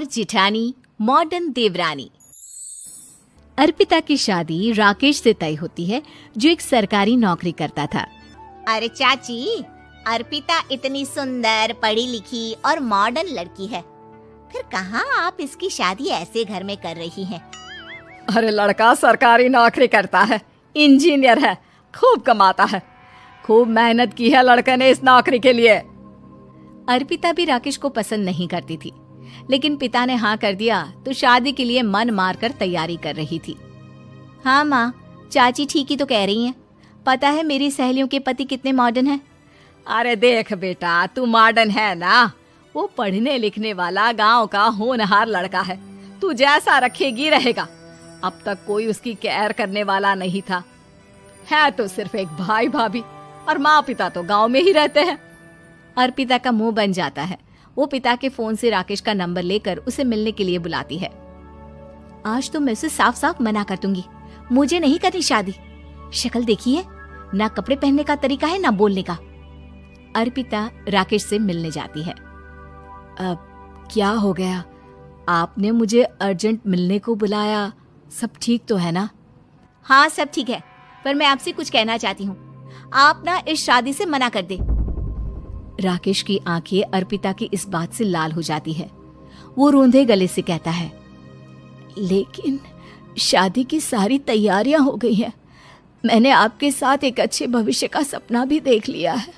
और जिठानी मॉडर्न देवरानी। अर्पिता की शादी राकेश से तय होती है, जो एक सरकारी नौकरी करता था। अरे चाची, अर्पिता इतनी सुंदर, पढ़ी लिखी और मॉडर्न लड़की है, फिर कहाँ आप इसकी शादी ऐसे घर में कर रही हैं? अरे लड़का सरकारी नौकरी करता है, इंजीनियर है, खूब कमाता है, खूब मेहनत की है लड़के ने इस नौकरी के लिए। अर्पिता भी राकेश को पसंद नहीं करती थी, लेकिन पिता ने हाँ कर दिया तो शादी के लिए मन मारकर तैयारी कर रही थी। हाँ माँ, चाची ठीक ही तो कह रही हैं। पता है मेरी सहेलियों के पति कितने मॉडर्न हैं। अरे देख बेटा, तू मॉडर्न है ना, वो पढ़ने लिखने वाला गांव का होनहार लड़का है, तू जैसा रखेगी रहेगा। अब तक कोई उसकी केयर करने वाला नहीं था, है तो सिर्फ एक भाई भाभी, और माँ पिता तो गांव में ही रहते हैं। अर्पिता का मुंह बन जाता है। वो पिता के फोन से राकेश का नंबर लेकर उसे मिलने के लिए बुलाती है। आज तो मैं उसे साफ साफ मना कर दूंगी, मुझे नहीं करनी शादी। शक्ल देखी है ना, कपड़े पहनने का तरीका है ना बोलने का। अर्पिता राकेश से मिलने जाती है। अब क्या हो गया, आपने मुझे अर्जेंट मिलने को बुलाया, सब ठीक तो है ना? हाँ सब ठीक है, पर मैं आपसे कुछ कहना चाहती हूँ। आप ना इस शादी से मना कर दे। राकेश की आंखें अर्पिता की इस बात से लाल हो जाती है। वो रूंधे गले से कहता है, लेकिन शादी की सारी तैयारियां हो गई हैं। मैंने आपके साथ एक अच्छे भविष्य का सपना भी देख लिया है।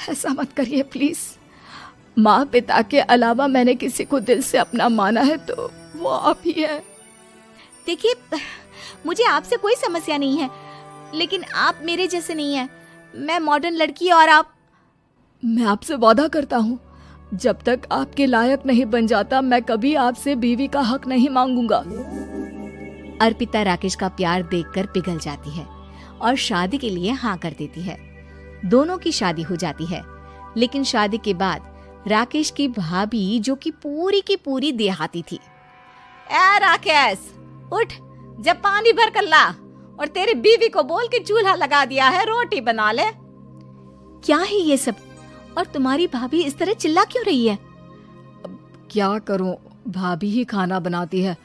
ऐसा मत करिए प्लीज। माँ पिता के अलावा मैंने किसी को दिल से अपना माना है तो वो आप ही है। देखिए, मुझे आपसे कोई समस्या नहीं है, लेकिन आप मेरे जैसे नहीं हैं। मैं मॉडर्न लड़की और आप। मैं आपसे वादा करता हूँ, जब तक आपके लायक नहीं बन जाता मैं कभी आपसे बीवी का हक नहीं मांगूंगा। अर्पिता राकेश का प्यार देखकर पिघल जाती है और शादी के लिए हाँ कर देती है। दोनों की शादी हो जाती है, लेकिन शादी के बाद राकेश की भाभी, जो कि पूरी की पूरी देहाती थी। ए राकेश, उठ, जब पानी भर कर ला और तेरी बीवी को बोल के चूल्हा लगा दिया है, रोटी बना ले। क्या है ये सब? और तुम्हारी भाभी इस तरह चिल्ला क्यों रही है? क्या करूं, भाभी ही खाना बनाती है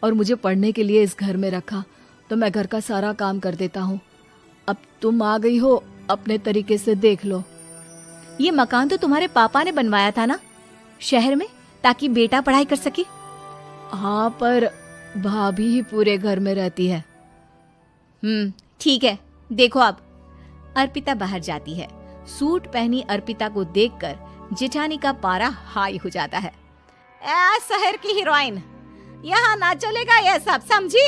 और मुझे पढ़ने के लिए इस घर में रखा, तो मैं घर का सारा काम कर देता हूँ। अब तुम आ गई हो, अपने तरीके से देख लो। ये मकान तो तुम्हारे पापा ने बनवाया था ना शहर में, ताकि बेटा पढ़ाई कर सके। हाँ, पर भाभी ही पूरे घर में रहती है। ठीक है, देखो अब। अर्पिता बाहर जाती है। सूट पहनी अर्पिता को देखकर जेठानी का पारा हाई हो जाता है। ए शहर की हीरोइन, यहाँ ना चलेगा ये सब, समझी?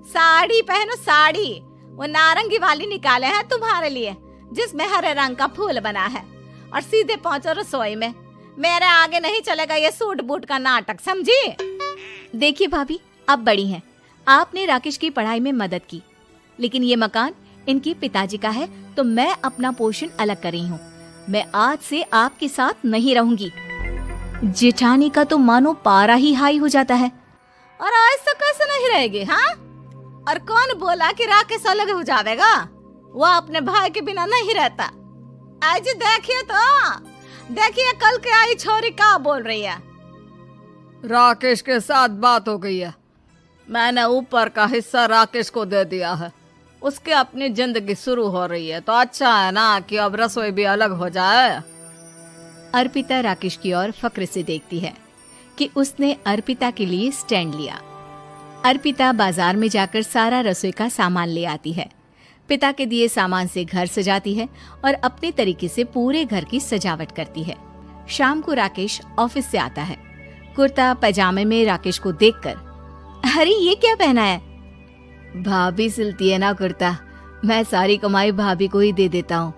साड़ी पहनो, साड़ी। वो नारंगी वाली निकाले हैं तुम्हारे लिए, जिसमें हरे रंग का फूल बना है, और सीधे पहुंचो रसोई में। मेरे आगे नहीं चलेगा ये सूट बूट का नाटक, समझी? देखिए भाभी, आप बड़ी हैं, आपने राकेश की पढ़ाई में मदद की, लेकिन ये मकान इनके पिताजी का है, तो मैं अपना पोर्शन अलग कर रही हूँ। मैं आज से आपके साथ नहीं रहूंगी। जेठानी का तो मानो पारा ही हाई हो जाता है। और ऐसा कैसे नहीं रहेगी? हाँ, और कौन बोला कि राकेश अलग हो जाएगा? वो अपने भाई के बिना नहीं रहता। आज देखिए तो, देखिए कल के आई छोरी क्या बोल रही है। राकेश के साथ बात हो गई है, मैंने ऊपर का हिस्सा राकेश को दे दिया है, उसके अपनी जिंदगी शुरू हो रही है, तो अच्छा है ना कि अब रसोई भी अलग हो जाए। अर्पिता राकेश की ओर फक्र से देखती है कि उसने अर्पिता के लिए स्टैंड लिया। अर्पिता बाजार में जाकर सारा रसोई का सामान ले आती है। पिता के दिए सामान से घर सजाती है और अपने तरीके से पूरे घर की सजावट करती है। शाम को राकेश ऑफिस से आता है। कुर्ता पैजामे में राकेश को देखकर, अरे ये क्या पहना है? भाभी सिलती है ना कुर्ता, मैं सारी कमाई भाभी को ही दे देता हूँ।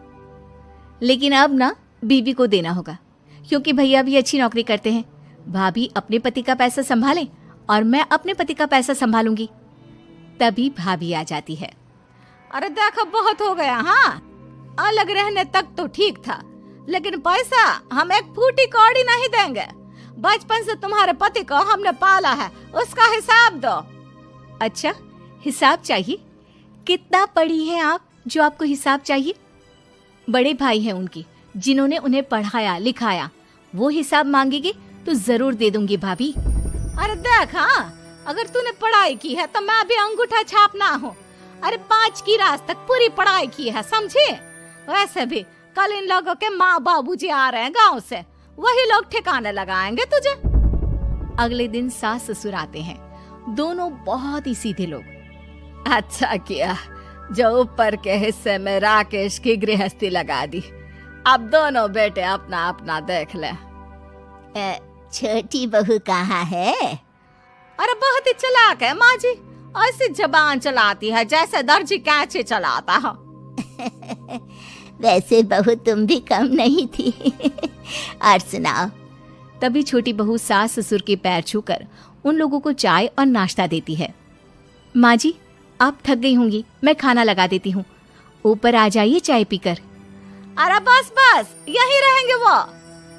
लेकिन अब ना बीबी को देना होगा, क्योंकि भैया भी अच्छी नौकरी करते हैं। भाभी अपने पति का पैसा संभालें और मैं अपने पति का पैसा संभालूंगी। तभी भाभी आ जाती है। अरे देखो, बहुत हो गया। हाँ, अलग रहने तक तो ठीक था, लेकिन पैसा हम एक फूटी कौड़ी नहीं देंगे। बचपन से तुम्हारे पति को हमने पाला है, उसका हिसाब दो। अच्छा, हिसाब चाहिए? कितना पढ़ी हैं आप जो आपको हिसाब चाहिए? बड़े भाई हैं उनकी, जिन्होंने उन्हें पढ़ाया लिखाया, वो हिसाब मांगेंगे तो जरूर दे दूंगी भाभी। अरे देख, हाँ, अगर तूने पढ़ाई की है तो मैं भी अंगूठा छापना हूँ। अरे 5 की क्लास तक पूरी पढ़ाई की है, समझे? वैसे भी कल इन लोगों के माँ बाबूजी आ रहे हैं गांव से, वही लोग ठिकाने लगाएंगे तुझे। अगले दिन सास ससुर आते हैं, दोनों बहुत ही सीधे लोग। अच्छा किया जो ऊपर के हिस्से में राकेश की गृहस्थी लगा दी। अब दोनों बेटे अपना अपना देख ले। छोटी बहू कहाँ है? अरे बहुत ही चालाक है माँ जी, ऐसी जबान चलाती है जैसे दर्जी कैंची चलाता है। वैसे बहू तुम भी कम नहीं थी। और सुनाओ। तभी छोटी बहू सास ससुर के पैर छूकर उन लोगों को चाय और नाश्ता देती है। माँ जी, आप थक गई होंगी, मैं खाना लगा देती हूँ, ऊपर आ जाइए चाय पीकर। अरे बस बस, यही रहेंगे वो,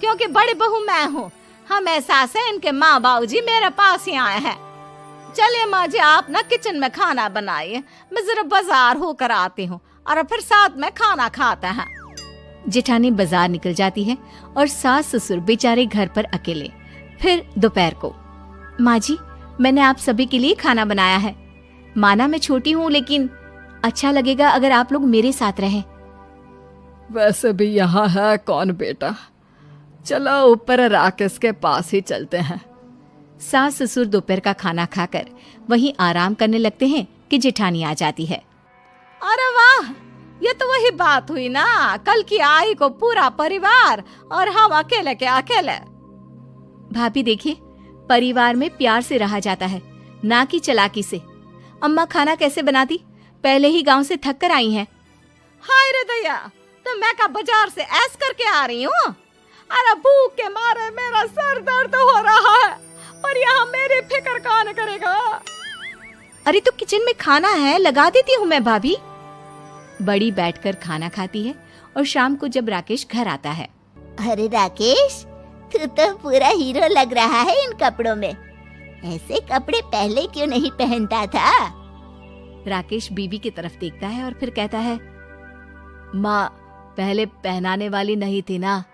क्योंकि बड़ी बहू मैं हूँ। हमेशा से इनके माँ बाबूजी मेरे पास ही आए हैं। चलिए माँ जी, आप ना किचन में खाना बनाइए, मैं जरा बाजार होकर आती हूँ और फिर साथ में खाना खाते हैं। जेठानी बाजार निकल जाती है और सास ससुर बेचारे घर पर अकेले। फिर दोपहर को, माँ जी, मैंने आप सभी के लिए खाना बनाया है। माना मैं छोटी हूँ, लेकिन अच्छा लगेगा अगर आप लोग मेरे साथ रहें। वैसे भी यहाँ है कौन बेटा, चलो ऊपर राकेश के पास ही चलते हैं। सास ससुर दोपहर का खाना खाकर वहीं आराम करने लगते हैं कि जेठानी आ जाती है। अरे वाह, ये तो वही बात हुई ना, कल की आई को पूरा परिवार और हम अकेले के अकेले। भाभी देखिए, परिवार में प्यार से रहा जाता है, ना कि चालाकी से। अम्मा खाना कैसे बनाती, पहले ही गांव से थक कर आई हैं। हाय रे दया, तो मैं का बाजार से ऐस करके आ रही हूँ। अरे भूख के मारे मेरा सर दर्द हो रहा है, पर यहाँ मेरी फिक्र कौन करेगा। अरे तो किचन में खाना है, लगा देती हूँ मैं भाभी। बड़ी बैठकर खाना खाती है और शाम को जब राकेश घर आता है। अरे राकेश, तू तो पूरा हीरो लग रहा है इन कपड़ों में। ऐसे कपड़े पहले क्यों नहीं पहनता था? राकेश बीवी की तरफ देखता है और फिर कहता है, माँ पहले पहनाने वाली नहीं थी ना।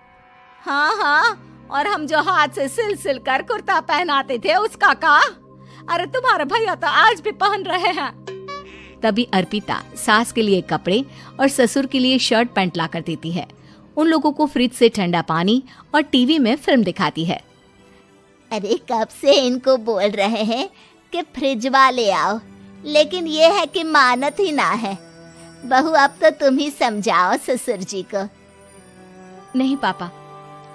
हाँ हाँ, और हम जो हाथ से सिल कर कुर्ता पहनाते थे उसका का? अरे तुम्हारे भैया तो आज भी पहन रहे हैं। तभी अर्पिता सास के लिए कपड़े और ससुर के लिए शर्ट पैंट ला कर देती है। उन लोगों को फ्रिज से ठंडा पानी और टीवी में फिल्म दिखाती है। अरे कब से इनको बोल रहे हैं कि फ्रिज वाले आओ, लेकिन ये है कि मानत ही ना है। बहू, अब तो तुम ही समझाओ ससुर जी को। नहीं पापा,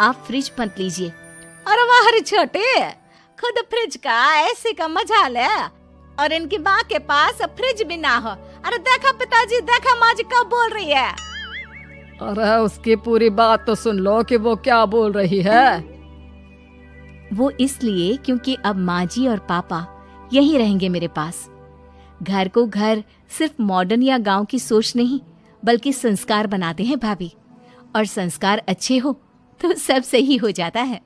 आप फ्रिज मत लीजिए। अरे वाह रे छोटे, खुद फ्रिज का ऐसे का मजा ले, और इनकी माँ के पास फ्रिज भी ना हो। अरे देखा पिताजी, देखा माँ जी कब बोल रही है। अरे उसकी पूरी बात तो सुन लो कि वो क्या बोल रही है। वो इसलिए क्योंकि अब माँ जी और पापा यहीं रहेंगे मेरे पास। घर को घर सिर्फ मॉडर्न या गांव की सोच नहीं, बल्कि संस्कार बनाते हैं भाभी, और संस्कार अच्छे हो तो सब सही हो जाता है।